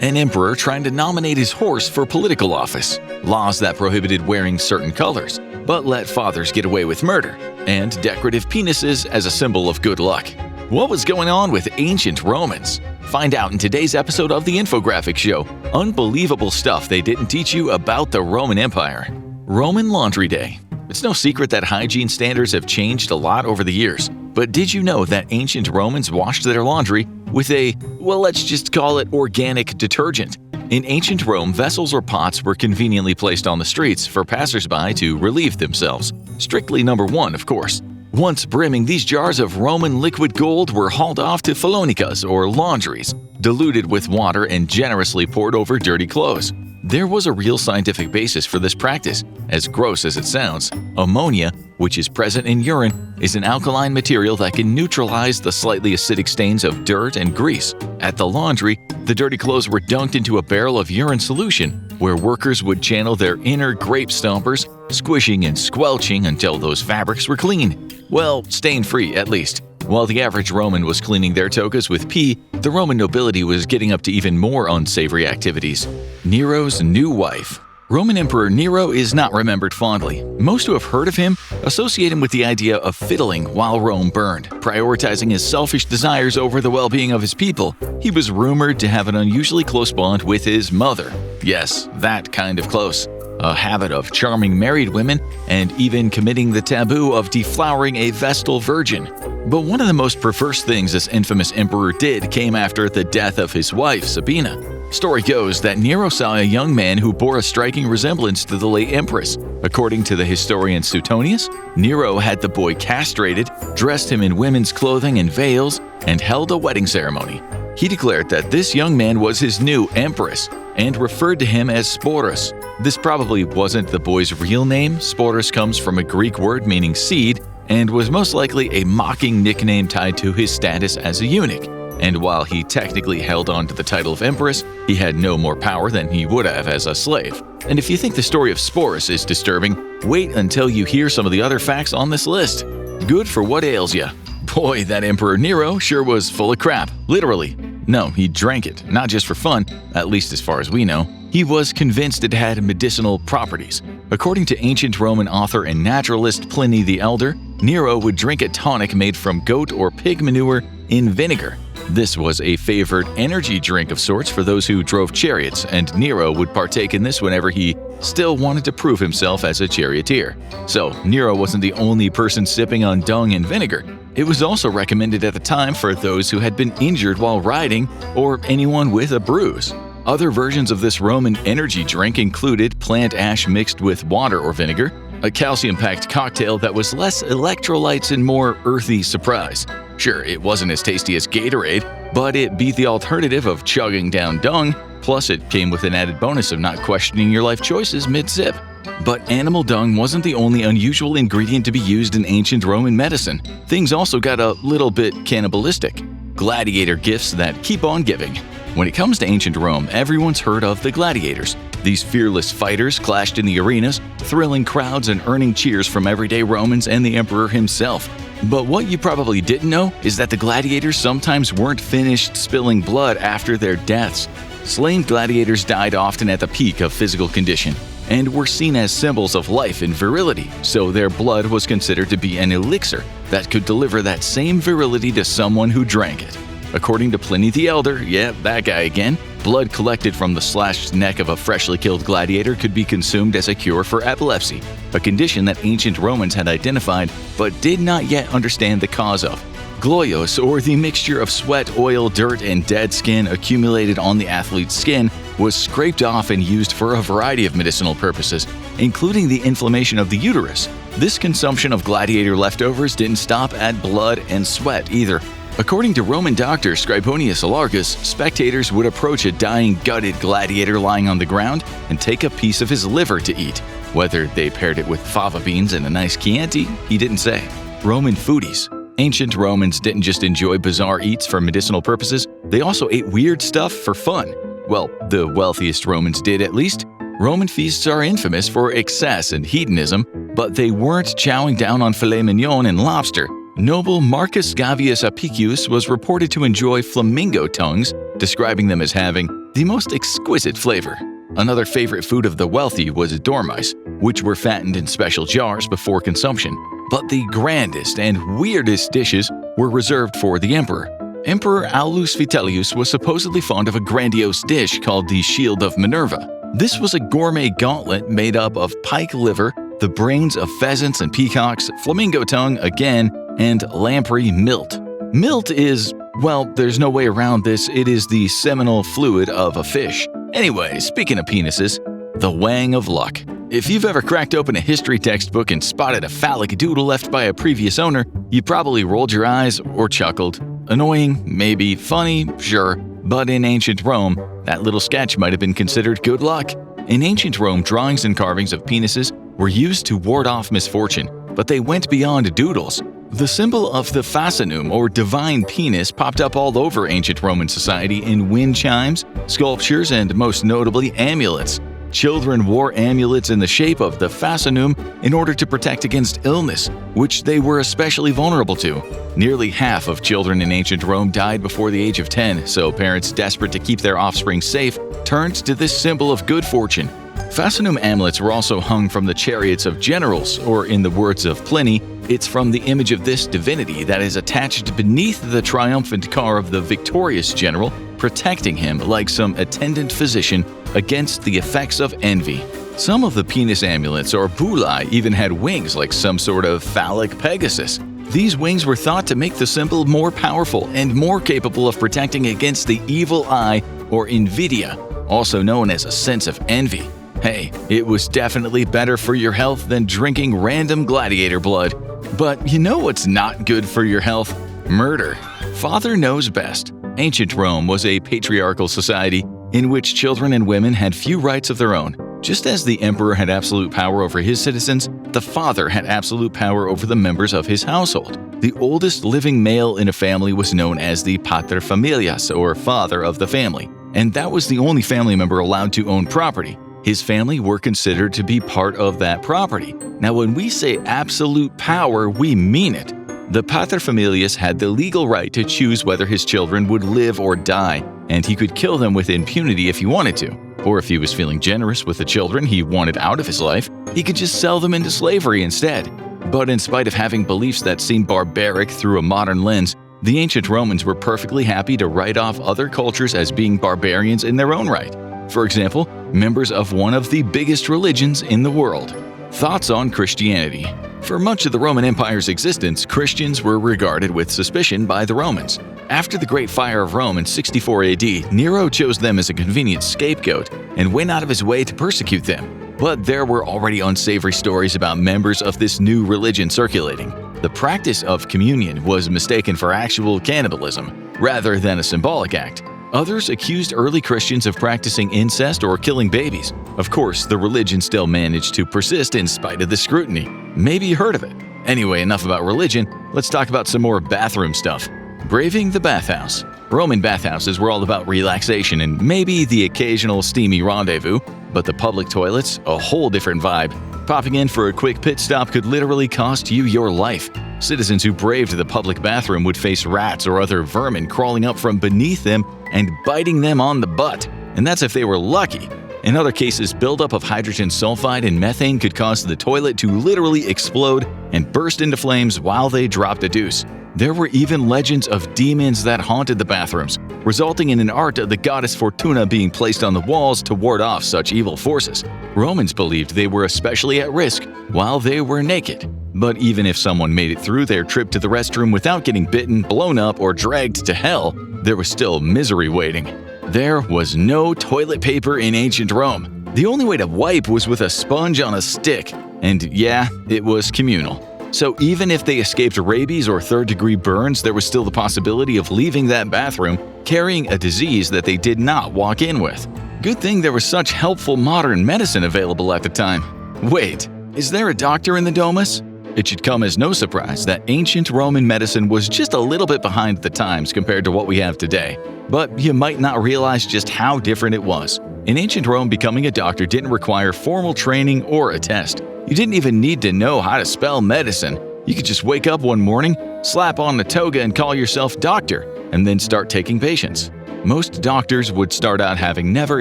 an emperor trying to nominate his horse for political office, laws that prohibited wearing certain colors, but let fathers get away with murder, and decorative penises as a symbol of good luck. What was going on with ancient Romans? Find out in today's episode of the Infographic Show. Unbelievable stuff they didn't teach you about the Roman Empire. Roman Laundry Day. It's no secret that hygiene standards have changed a lot over the years. But did you know that ancient Romans washed their laundry with a, well, let's just call it organic detergent? In ancient Rome, vessels or pots were conveniently placed on the streets for passersby to relieve themselves. Strictly number one, of course. Once brimming, these jars of Roman liquid gold were hauled off to phalonicas or laundries, diluted with water and generously poured over dirty clothes. There was a real scientific basis for this practice. As gross as it sounds, ammonia, which is present in urine, is an alkaline material that can neutralize the slightly acidic stains of dirt and grease. At the laundry, the dirty clothes were dunked into a barrel of urine solution, where workers would channel their inner grape stompers, squishing and squelching until those fabrics were clean. Well, stain-free at least. While the average Roman was cleaning their togas with pee, the Roman nobility was getting up to even more unsavory activities. Nero's new wife. Roman Emperor Nero is not remembered fondly. Most who have heard of him associate him with the idea of fiddling while Rome burned, prioritizing his selfish desires over the well-being of his people. He was rumored to have an unusually close bond with his mother. Yes, that kind of close. A habit of charming married women, and even committing the taboo of deflowering a Vestal virgin. But one of the most perverse things this infamous emperor did came after the death of his wife, Sabina. Story goes that Nero saw a young man who bore a striking resemblance to the late empress. According to the historian Suetonius, Nero had the boy castrated, dressed him in women's clothing and veils, and held a wedding ceremony. He declared that this young man was his new empress, and referred to him as Sporus. This probably wasn't the boy's real name. Sporus comes from a Greek word meaning seed, and was most likely a mocking nickname tied to his status as a eunuch. And while he technically held on to the title of empress, he had no more power than he would have as a slave. And if you think the story of Sporus is disturbing, wait until you hear some of the other facts on this list. Good for what ails ya. Boy, that Emperor Nero sure was full of crap, literally. No, he drank it, not just for fun, at least as far as we know. He was convinced it had medicinal properties. According to ancient Roman author and naturalist Pliny the Elder, Nero would drink a tonic made from goat or pig manure in vinegar. This was a favored energy drink of sorts for those who drove chariots, and Nero would partake in this whenever he still wanted to prove himself as a charioteer. So, Nero wasn't the only person sipping on dung and vinegar. It was also recommended at the time for those who had been injured while riding or anyone with a bruise. Other versions of this Roman energy drink included plant ash mixed with water or vinegar, a calcium-packed cocktail that was less electrolytes and more earthy surprise. Sure, it wasn't as tasty as Gatorade, but it beat the alternative of chugging down dung, plus it came with an added bonus of not questioning your life choices mid-sip. But animal dung wasn't the only unusual ingredient to be used in ancient Roman medicine. Things also got a little bit cannibalistic. Gladiator gifts that keep on giving. When it comes to ancient Rome, everyone's heard of the gladiators. These fearless fighters clashed in the arenas, thrilling crowds and earning cheers from everyday Romans and the emperor himself. But what you probably didn't know is that the gladiators sometimes weren't finished spilling blood after their deaths. Slain gladiators died often at the peak of physical condition, and were seen as symbols of life and virility, so their blood was considered to be an elixir that could deliver that same virility to someone who drank it. According to Pliny the Elder, yeah, that guy again, blood collected from the slashed neck of a freshly killed gladiator could be consumed as a cure for epilepsy, a condition that ancient Romans had identified but did not yet understand the cause of. Gloios, or the mixture of sweat, oil, dirt, and dead skin accumulated on the athlete's skin, was scraped off and used for a variety of medicinal purposes, including the inflammation of the uterus. This consumption of gladiator leftovers didn't stop at blood and sweat either. According to Roman doctor Scribonius Largus, spectators would approach a dying, gutted gladiator lying on the ground and take a piece of his liver to eat. Whether they paired it with fava beans and a nice Chianti, he didn't say. Roman foodies. Ancient Romans didn't just enjoy bizarre eats for medicinal purposes, they also ate weird stuff for fun. Well, the wealthiest Romans did at least. Roman feasts are infamous for excess and hedonism, but they weren't chowing down on filet mignon and lobster. Noble Marcus Gavius Apicius was reported to enjoy flamingo tongues, describing them as having the most exquisite flavor. Another favorite food of the wealthy was dormice, which were fattened in special jars before consumption. But the grandest and weirdest dishes were reserved for the emperor. Emperor Aulus Vitellius was supposedly fond of a grandiose dish called the Shield of Minerva. This was a gourmet gauntlet made up of pike liver, the brains of pheasants and peacocks, flamingo tongue again, and lamprey milt. Milt is, well, there's no way around this, it is the seminal fluid of a fish. Anyway, speaking of penises, the wang of luck. If you've ever cracked open a history textbook and spotted a phallic doodle left by a previous owner, you probably rolled your eyes or chuckled. Annoying, maybe. Funny, sure. But in ancient Rome, that little sketch might have been considered good luck. In ancient Rome, drawings and carvings of penises were used to ward off misfortune, but they went beyond doodles. The symbol of the Fascinum, or divine penis, popped up all over ancient Roman society in wind chimes, sculptures, and most notably amulets. Children wore amulets in the shape of the Fascinum in order to protect against illness, which they were especially vulnerable to. Nearly half of children in ancient Rome died before the age of 10, so parents desperate to keep their offspring safe turned to this symbol of good fortune. Fascinum amulets were also hung from the chariots of generals, or in the words of Pliny, it's from the image of this divinity that is attached beneath the triumphant car of the victorious general, protecting him like some attendant physician against the effects of envy. Some of the penis amulets or bullae even had wings like some sort of phallic Pegasus. These wings were thought to make the symbol more powerful and more capable of protecting against the evil eye or invidia, also known as a sense of envy. Hey, it was definitely better for your health than drinking random gladiator blood. But you know what's not good for your health? Murder. Father knows best. Ancient Rome was a patriarchal society in which children and women had few rights of their own. Just as the emperor had absolute power over his citizens, the father had absolute power over the members of his household. The oldest living male in a family was known as the pater familias, or father of the family, and that was the only family member allowed to own property. His family were considered to be part of that property. Now, when we say absolute power, we mean it. The paterfamilias had the legal right to choose whether his children would live or die, and he could kill them with impunity if he wanted to. Or if he was feeling generous with the children he wanted out of his life, he could just sell them into slavery instead. But in spite of having beliefs that seemed barbaric through a modern lens, the ancient Romans were perfectly happy to write off other cultures as being barbarians in their own right. For example, members of one of the biggest religions in the world. Thoughts on Christianity. For much of the Roman Empire's existence, Christians were regarded with suspicion by the Romans. After the Great Fire of Rome in 64 AD, Nero chose them as a convenient scapegoat and went out of his way to persecute them. But there were already unsavory stories about members of this new religion circulating. The practice of communion was mistaken for actual cannibalism, rather than a symbolic act. Others accused early Christians of practicing incest or killing babies. Of course, the religion still managed to persist in spite of the scrutiny. Maybe you heard of it. Anyway, enough about religion. Let's talk about some more bathroom stuff. Braving the bathhouse. Roman bathhouses were all about relaxation and maybe the occasional steamy rendezvous, but the public toilets, a whole different vibe. Popping in for a quick pit stop could literally cost you your life. Citizens who braved the public bathroom would face rats or other vermin crawling up from beneath them and biting them on the butt, and that's if they were lucky. In other cases, buildup of hydrogen sulfide and methane could cause the toilet to literally explode and burst into flames while they dropped a deuce. There were even legends of demons that haunted the bathrooms, resulting in an art of the goddess Fortuna being placed on the walls to ward off such evil forces. Romans believed they were especially at risk while they were naked. But even if someone made it through their trip to the restroom without getting bitten, blown up, or dragged to hell, there was still misery waiting. There was no toilet paper in ancient Rome. The only way to wipe was with a sponge on a stick. And yeah, it was communal. So even if they escaped rabies or third-degree burns, there was still the possibility of leaving that bathroom carrying a disease that they did not walk in with. Good thing there was such helpful modern medicine available at the time. Wait, is there a doctor in the domus? It should come as no surprise that ancient Roman medicine was just a little bit behind the times compared to what we have today. But you might not realize just how different it was. In ancient Rome, becoming a doctor didn't require formal training or a test. You didn't even need to know how to spell medicine. You could just wake up one morning, slap on a toga and call yourself doctor, and then start taking patients. Most doctors would start out having never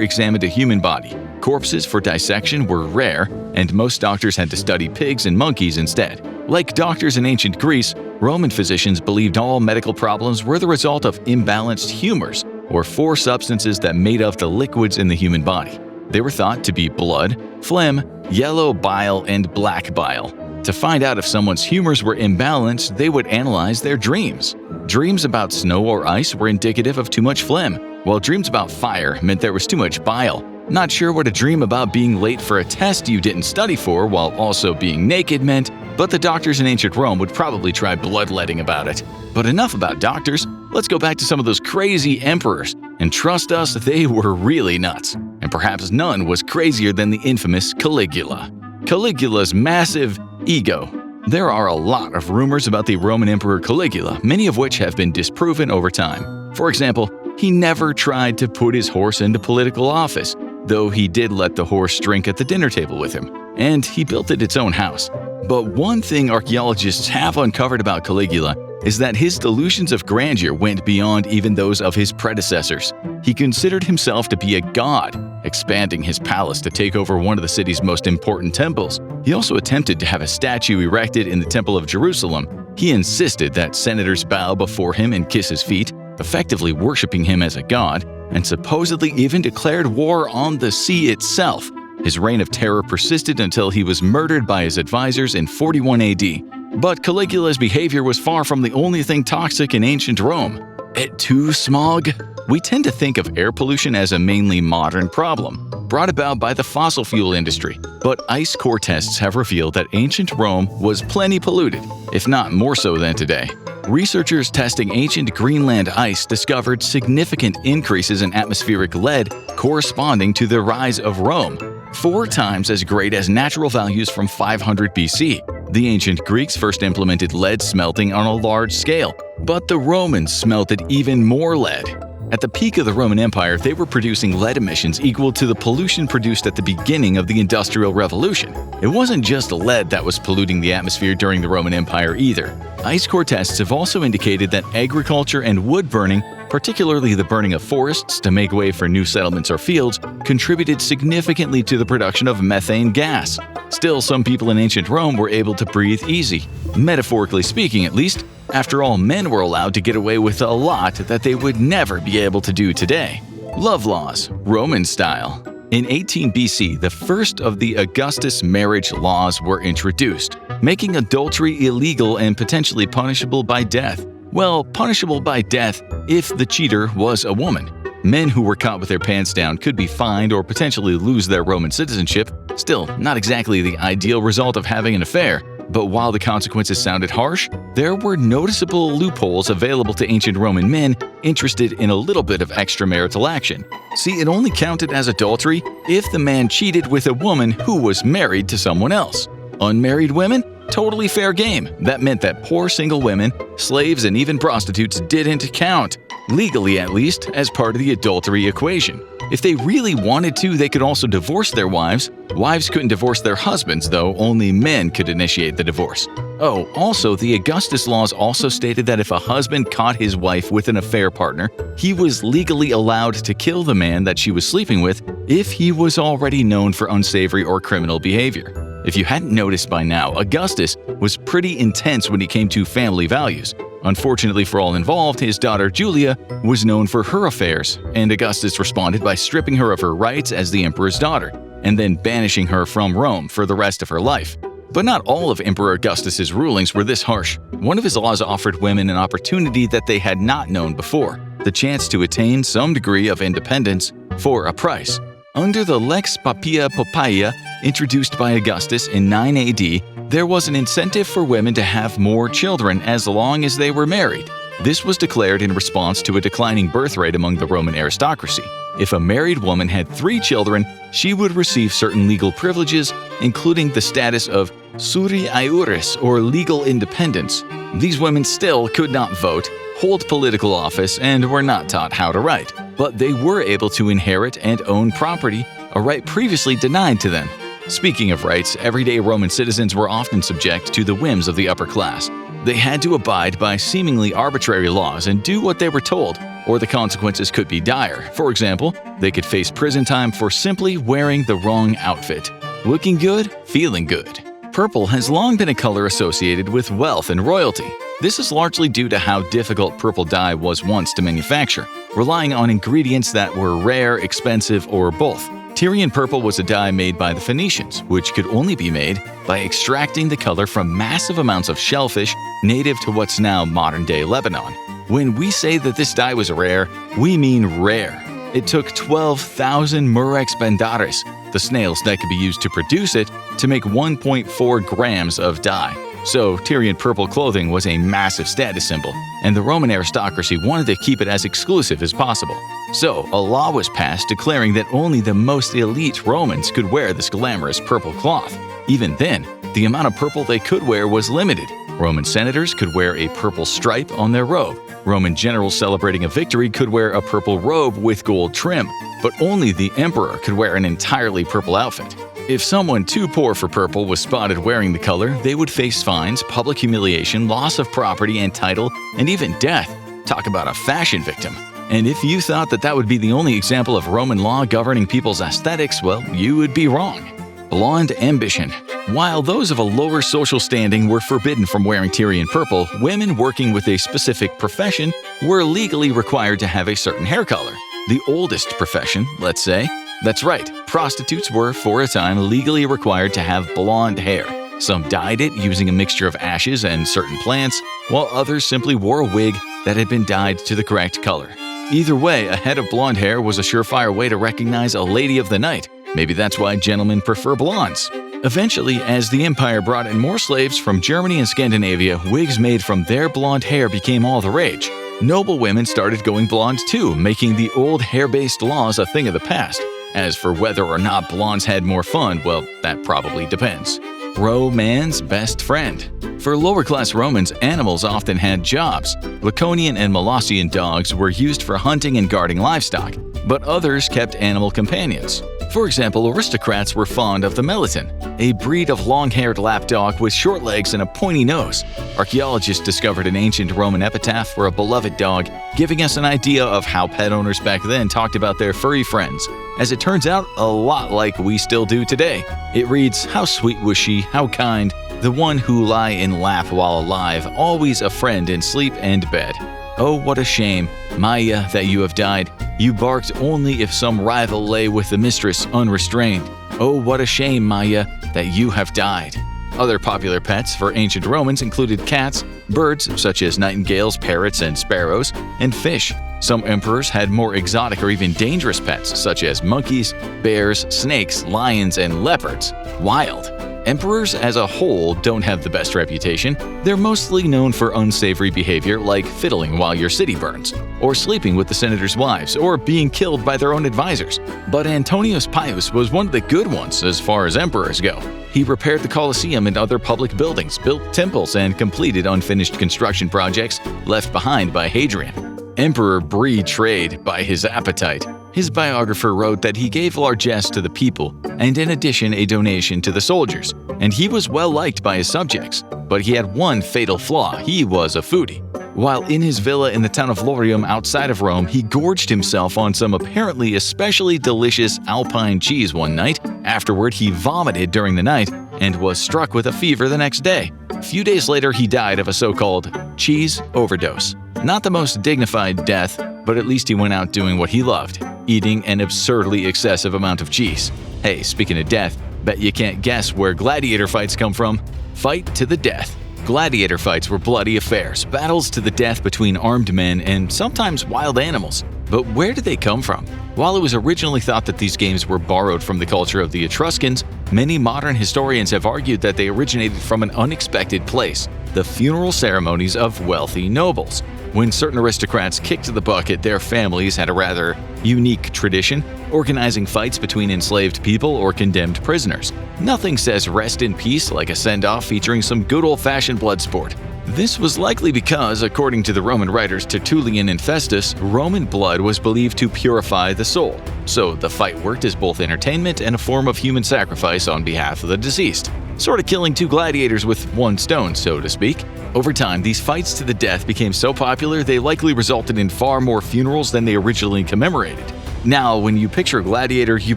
examined a human body. Corpses for dissection were rare, and most doctors had to study pigs and monkeys instead. Like doctors in ancient Greece, Roman physicians believed all medical problems were the result of imbalanced humors, or four substances that made up the liquids in the human body. They were thought to be blood, phlegm, yellow bile, and black bile. To find out if someone's humors were imbalanced, they would analyze their dreams. Dreams about snow or ice were indicative of too much phlegm, while dreams about fire meant there was too much bile. Not sure what a dream about being late for a test you didn't study for while also being naked meant, but the doctors in ancient Rome would probably try bloodletting about it. But enough about doctors, let's go back to some of those crazy emperors, and trust us, they were really nuts. And perhaps none was crazier than the infamous Caligula. Caligula's massive ego. There are a lot of rumors about the Roman Emperor Caligula, many of which have been disproven over time. For example, he never tried to put his horse into political office, though he did let the horse drink at the dinner table with him, and he built it its own house. But one thing archaeologists have uncovered about Caligula is that his delusions of grandeur went beyond even those of his predecessors. He considered himself to be a god, expanding his palace to take over one of the city's most important temples. He also attempted to have a statue erected in the Temple of Jerusalem. He insisted that senators bow before him and kiss his feet, effectively worshipping him as a god, and supposedly even declared war on the sea itself. His reign of terror persisted until he was murdered by his advisors in 41 AD. But Caligula's behavior was far from the only thing toxic in ancient Rome. Et tu, smog? We tend to think of air pollution as a mainly modern problem, brought about by the fossil fuel industry. But ice core tests have revealed that ancient Rome was plenty polluted, if not more so than today. Researchers testing ancient Greenland ice discovered significant increases in atmospheric lead corresponding to the rise of Rome, 4 times as great as natural values from 500 BC. The ancient Greeks first implemented lead smelting on a large scale, but the Romans smelted even more lead. At the peak of the Roman Empire, they were producing lead emissions equal to the pollution produced at the beginning of the Industrial Revolution. It wasn't just lead that was polluting the atmosphere during the Roman Empire either. Ice core tests have also indicated that agriculture and wood burning, particularly the burning of forests to make way for new settlements or fields, contributed significantly to the production of methane gas. Still, some people in ancient Rome were able to breathe easy, metaphorically speaking at least. After all, men were allowed to get away with a lot that they would never be able to do today. Love laws, Roman style. In 18 BC, the first of the Augustus marriage laws were introduced, making adultery illegal and potentially punishable by death. Well, punishable by death if the cheater was a woman. Men who were caught with their pants down could be fined or potentially lose their Roman citizenship. Still, not exactly the ideal result of having an affair. But while the consequences sounded harsh, there were noticeable loopholes available to ancient Roman men interested in a little bit of extramarital action. See, it only counted as adultery if the man cheated with a woman who was married to someone else. Unmarried women? Totally fair game. That meant that poor single women, slaves, and even prostitutes didn't count, legally at least, as part of the adultery equation. If they really wanted to, they could also divorce their wives. Wives couldn't divorce their husbands, though. Only men could initiate the divorce. Oh, also, the Augustus laws also stated that if a husband caught his wife with an affair partner, he was legally allowed to kill the man that she was sleeping with if he was already known for unsavory or criminal behavior. If you hadn't noticed by now, Augustus was pretty intense when it came to family values. Unfortunately for all involved, his daughter Julia was known for her affairs, and Augustus responded by stripping her of her rights as the emperor's daughter, and then banishing her from Rome for the rest of her life. But not all of Emperor Augustus's rulings were this harsh. One of his laws offered women an opportunity that they had not known before, the chance to attain some degree of independence for a price. Under the Lex Papia Poppaea, introduced by Augustus in 9 AD, there was an incentive for women to have more children as long as they were married. This was declared in response to a declining birth rate among the Roman aristocracy. If a married woman had 3 children, she would receive certain legal privileges, including the status of suri iuris, or legal independence. These women still could not vote, hold political office, and were not taught how to write. But they were able to inherit and own property, a right previously denied to them. Speaking of rights, everyday Roman citizens were often subject to the whims of the upper class. They had to abide by seemingly arbitrary laws and do what they were told, or the consequences could be dire. For example, they could face prison time for simply wearing the wrong outfit. Looking good, feeling good. Purple has long been a color associated with wealth and royalty. This is largely due to how difficult purple dye was once to manufacture, relying on ingredients that were rare, expensive, or both. Tyrian purple was a dye made by the Phoenicians, which could only be made by extracting the color from massive amounts of shellfish native to what's now modern-day Lebanon. When we say that this dye was rare, we mean rare. It took 12,000 murex bendares, the snails that could be used to produce it, to make 1.4 grams of dye. So, Tyrian purple clothing was a massive status symbol, and the Roman aristocracy wanted to keep it as exclusive as possible. So, a law was passed declaring that only the most elite Romans could wear this glamorous purple cloth. Even then, the amount of purple they could wear was limited. Roman senators could wear a purple stripe on their robe. Roman generals celebrating a victory could wear a purple robe with gold trim, but only the emperor could wear an entirely purple outfit. If someone too poor for purple was spotted wearing the color, they would face fines, public humiliation, loss of property and title, and even death. Talk about a fashion victim. And if you thought that that would be the only example of Roman law governing people's aesthetics, well, you would be wrong. Blonde ambition. While those of a lower social standing were forbidden from wearing Tyrian purple, women working with a specific profession were legally required to have a certain hair color. The oldest profession, let's say. That's right, prostitutes were, for a time, legally required to have blonde hair. Some dyed it using a mixture of ashes and certain plants, while others simply wore a wig that had been dyed to the correct color. Either way, a head of blonde hair was a surefire way to recognize a lady of the night. Maybe that's why gentlemen prefer blondes. Eventually, as the empire brought in more slaves from Germany and Scandinavia, wigs made from their blonde hair became all the rage. Noble women started going blonde too, making the old hair-based laws a thing of the past. As for whether or not blondes had more fun, well, that probably depends. Man's best friend. For lower-class Romans, animals often had jobs. Laconian and Molossian dogs were used for hunting and guarding livestock, but others kept animal companions. For example, aristocrats were fond of the Meliton, a breed of long-haired lapdog with short legs and a pointy nose. Archaeologists discovered an ancient Roman epitaph for a beloved dog, giving us an idea of how pet owners back then talked about their furry friends. As it turns out, a lot like we still do today. It reads, "How sweet was she, how kind, the one who lie in lap while alive, always a friend in sleep and bed. Oh, what a shame, Maia, that you have died. You barked only if some rival lay with the mistress unrestrained. Oh, what a shame, Maia, that you have died." Other popular pets for ancient Romans included cats, birds such as nightingales, parrots, and sparrows, and fish. Some emperors had more exotic or even dangerous pets such as monkeys, bears, snakes, lions, and leopards. Wild. Emperors as a whole don't have the best reputation. They're mostly known for unsavory behavior like fiddling while your city burns, or sleeping with the senators' wives, or being killed by their own advisors. But Antonius Pius was one of the good ones as far as emperors go. He repaired the Colosseum and other public buildings, built temples, and completed unfinished construction projects left behind by Hadrian. Emperor breed trade by his appetite. His biographer wrote that he gave largesse to the people, and in addition a donation to the soldiers, and he was well liked by his subjects. But he had one fatal flaw: he was a foodie. While in his villa in the town of Lorium outside of Rome, he gorged himself on some apparently especially delicious Alpine cheese one night. Afterward, he vomited during the night and was struck with a fever the next day. A few days later, he died of a so-called cheese overdose. Not the most dignified death, but at least he went out doing what he loved, eating an absurdly excessive amount of cheese. Hey, speaking of death, bet you can't guess where gladiator fights come from. Fight to the death. Gladiator fights were bloody affairs, battles to the death between armed men and sometimes wild animals. But where did they come from? While it was originally thought that these games were borrowed from the culture of the Etruscans, many modern historians have argued that they originated from an unexpected place: the funeral ceremonies of wealthy nobles. When certain aristocrats kicked the bucket, their families had a rather unique tradition, organizing fights between enslaved people or condemned prisoners. Nothing says rest in peace like a send-off featuring some good old-fashioned blood sport. This was likely because, according to the Roman writers Tertullian and Festus, Roman blood was believed to purify the soul, so the fight worked as both entertainment and a form of human sacrifice on behalf of the deceased. Sort of killing two gladiators with one stone, so to speak. Over time, these fights to the death became so popular they likely resulted in far more funerals than they originally commemorated. Now, when you picture a gladiator, you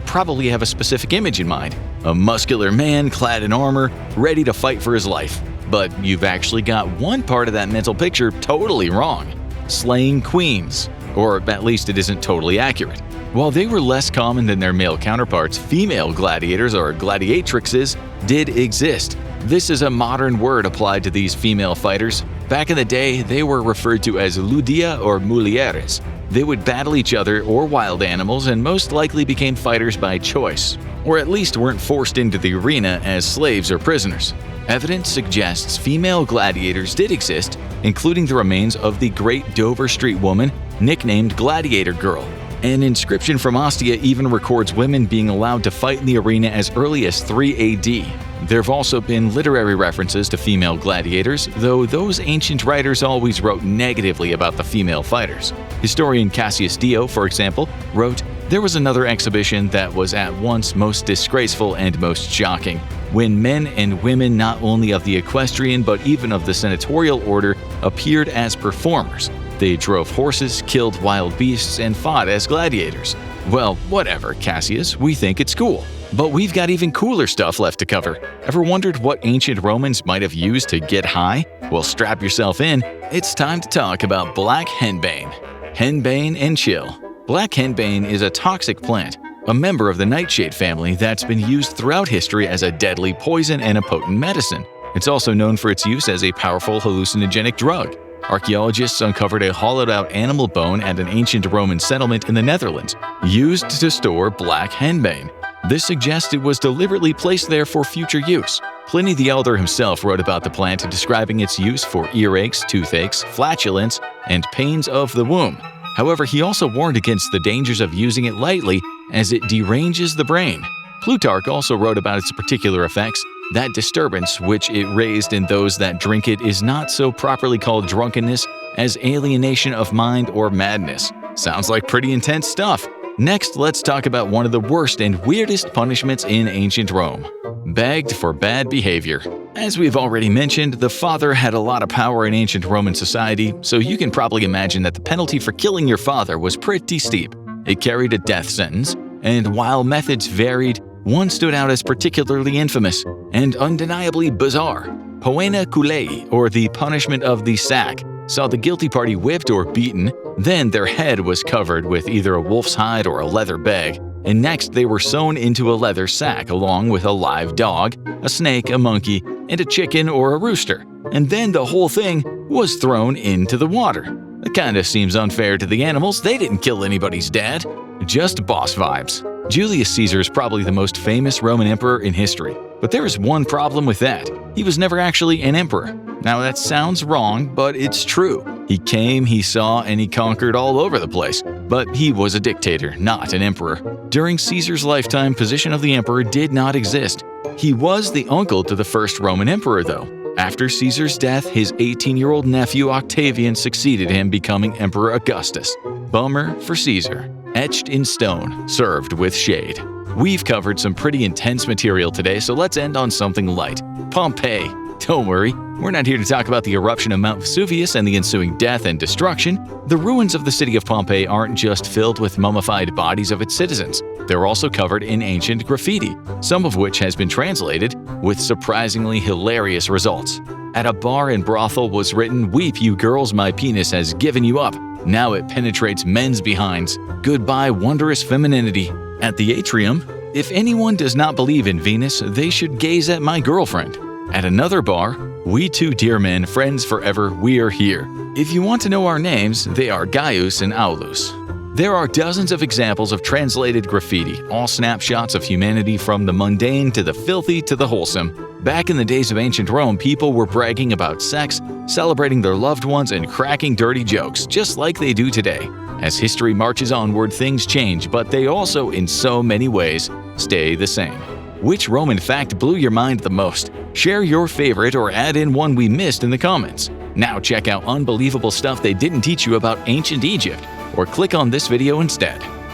probably have a specific image in mind. A muscular man clad in armor, ready to fight for his life. But you've actually got one part of that mental picture totally wrong. Slaying queens. Or at least it isn't totally accurate. While they were less common than their male counterparts, female gladiators or gladiatrixes did exist. This is a modern word applied to these female fighters. Back in the day, they were referred to as ludia or mulieres. They would battle each other or wild animals and most likely became fighters by choice, or at least weren't forced into the arena as slaves or prisoners. Evidence suggests female gladiators did exist, including the remains of the Great Dover Street woman nicknamed Gladiator Girl. An inscription from Ostia even records women being allowed to fight in the arena as early as 3 AD. There have also been literary references to female gladiators, though those ancient writers always wrote negatively about the female fighters. Historian Cassius Dio, for example, wrote, "There was another exhibition that was at once most disgraceful and most shocking, when men and women not only of the equestrian but even of the senatorial order appeared as performers. They drove horses, killed wild beasts, and fought as gladiators." Well, whatever, Cassius, we think it's cool. But we've got even cooler stuff left to cover. Ever wondered what ancient Romans might have used to get high? Well, strap yourself in. It's time to talk about black henbane. Henbane and chill. Black henbane is a toxic plant, a member of the nightshade family that's been used throughout history as a deadly poison and a potent medicine. It's also known for its use as a powerful hallucinogenic drug. Archaeologists uncovered a hollowed-out animal bone at an ancient Roman settlement in the Netherlands, used to store black henbane. This suggests it was deliberately placed there for future use. Pliny the Elder himself wrote about the plant, describing its use for earaches, toothaches, flatulence, and pains of the womb. However, he also warned against the dangers of using it lightly, as it deranges the brain. Plutarch also wrote about its particular effects. That disturbance which it raised in those that drink it is not so properly called drunkenness as alienation of mind or madness. Sounds like pretty intense stuff. Next, let's talk about one of the worst and weirdest punishments in ancient Rome. Begged for bad behavior. As we've already mentioned, the father had a lot of power in ancient Roman society, so you can probably imagine that the penalty for killing your father was pretty steep. It carried a death sentence, and while methods varied, one stood out as particularly infamous and undeniably bizarre. Poena culei, or the punishment of the sack, saw the guilty party whipped or beaten, then their head was covered with either a wolf's hide or a leather bag, and next they were sewn into a leather sack along with a live dog, a snake, a monkey, and a chicken or a rooster, and then the whole thing was thrown into the water. It kinda seems unfair to the animals, they didn't kill anybody's dad. Just boss vibes. Julius Caesar is probably the most famous Roman emperor in history, but there is one problem with that. He was never actually an emperor. Now that sounds wrong, but it's true. He came, he saw, and he conquered all over the place. But he was a dictator, not an emperor. During Caesar's lifetime, position of the emperor did not exist. He was the uncle to the first Roman emperor, though. After Caesar's death, his 18-year-old nephew Octavian succeeded him, becoming Emperor Augustus. Bummer for Caesar. Etched in stone, served with shade. We've covered some pretty intense material today, so let's end on something light. Pompeii. Don't worry, we're not here to talk about the eruption of Mount Vesuvius and the ensuing death and destruction. The ruins of the city of Pompeii aren't just filled with mummified bodies of its citizens. They're also covered in ancient graffiti, some of which has been translated with surprisingly hilarious results. At a bar and brothel was written, "Weep, you girls, my penis has given you up. Now it penetrates men's behinds. Goodbye, wondrous femininity." At the atrium, "If anyone does not believe in Venus, they should gaze at my girlfriend." At another bar, "We two dear men, friends forever, we are here. If you want to know our names, they are Gaius and Aulus." There are dozens of examples of translated graffiti, all snapshots of humanity from the mundane to the filthy to the wholesome. Back in the days of ancient Rome, people were bragging about sex, celebrating their loved ones, and cracking dirty jokes, just like they do today. As history marches onward, things change, but they also, in so many ways, stay the same. Which Roman fact blew your mind the most? Share your favorite or add in one we missed in the comments. Now check out unbelievable stuff they didn't teach you about ancient Egypt, or click on this video instead.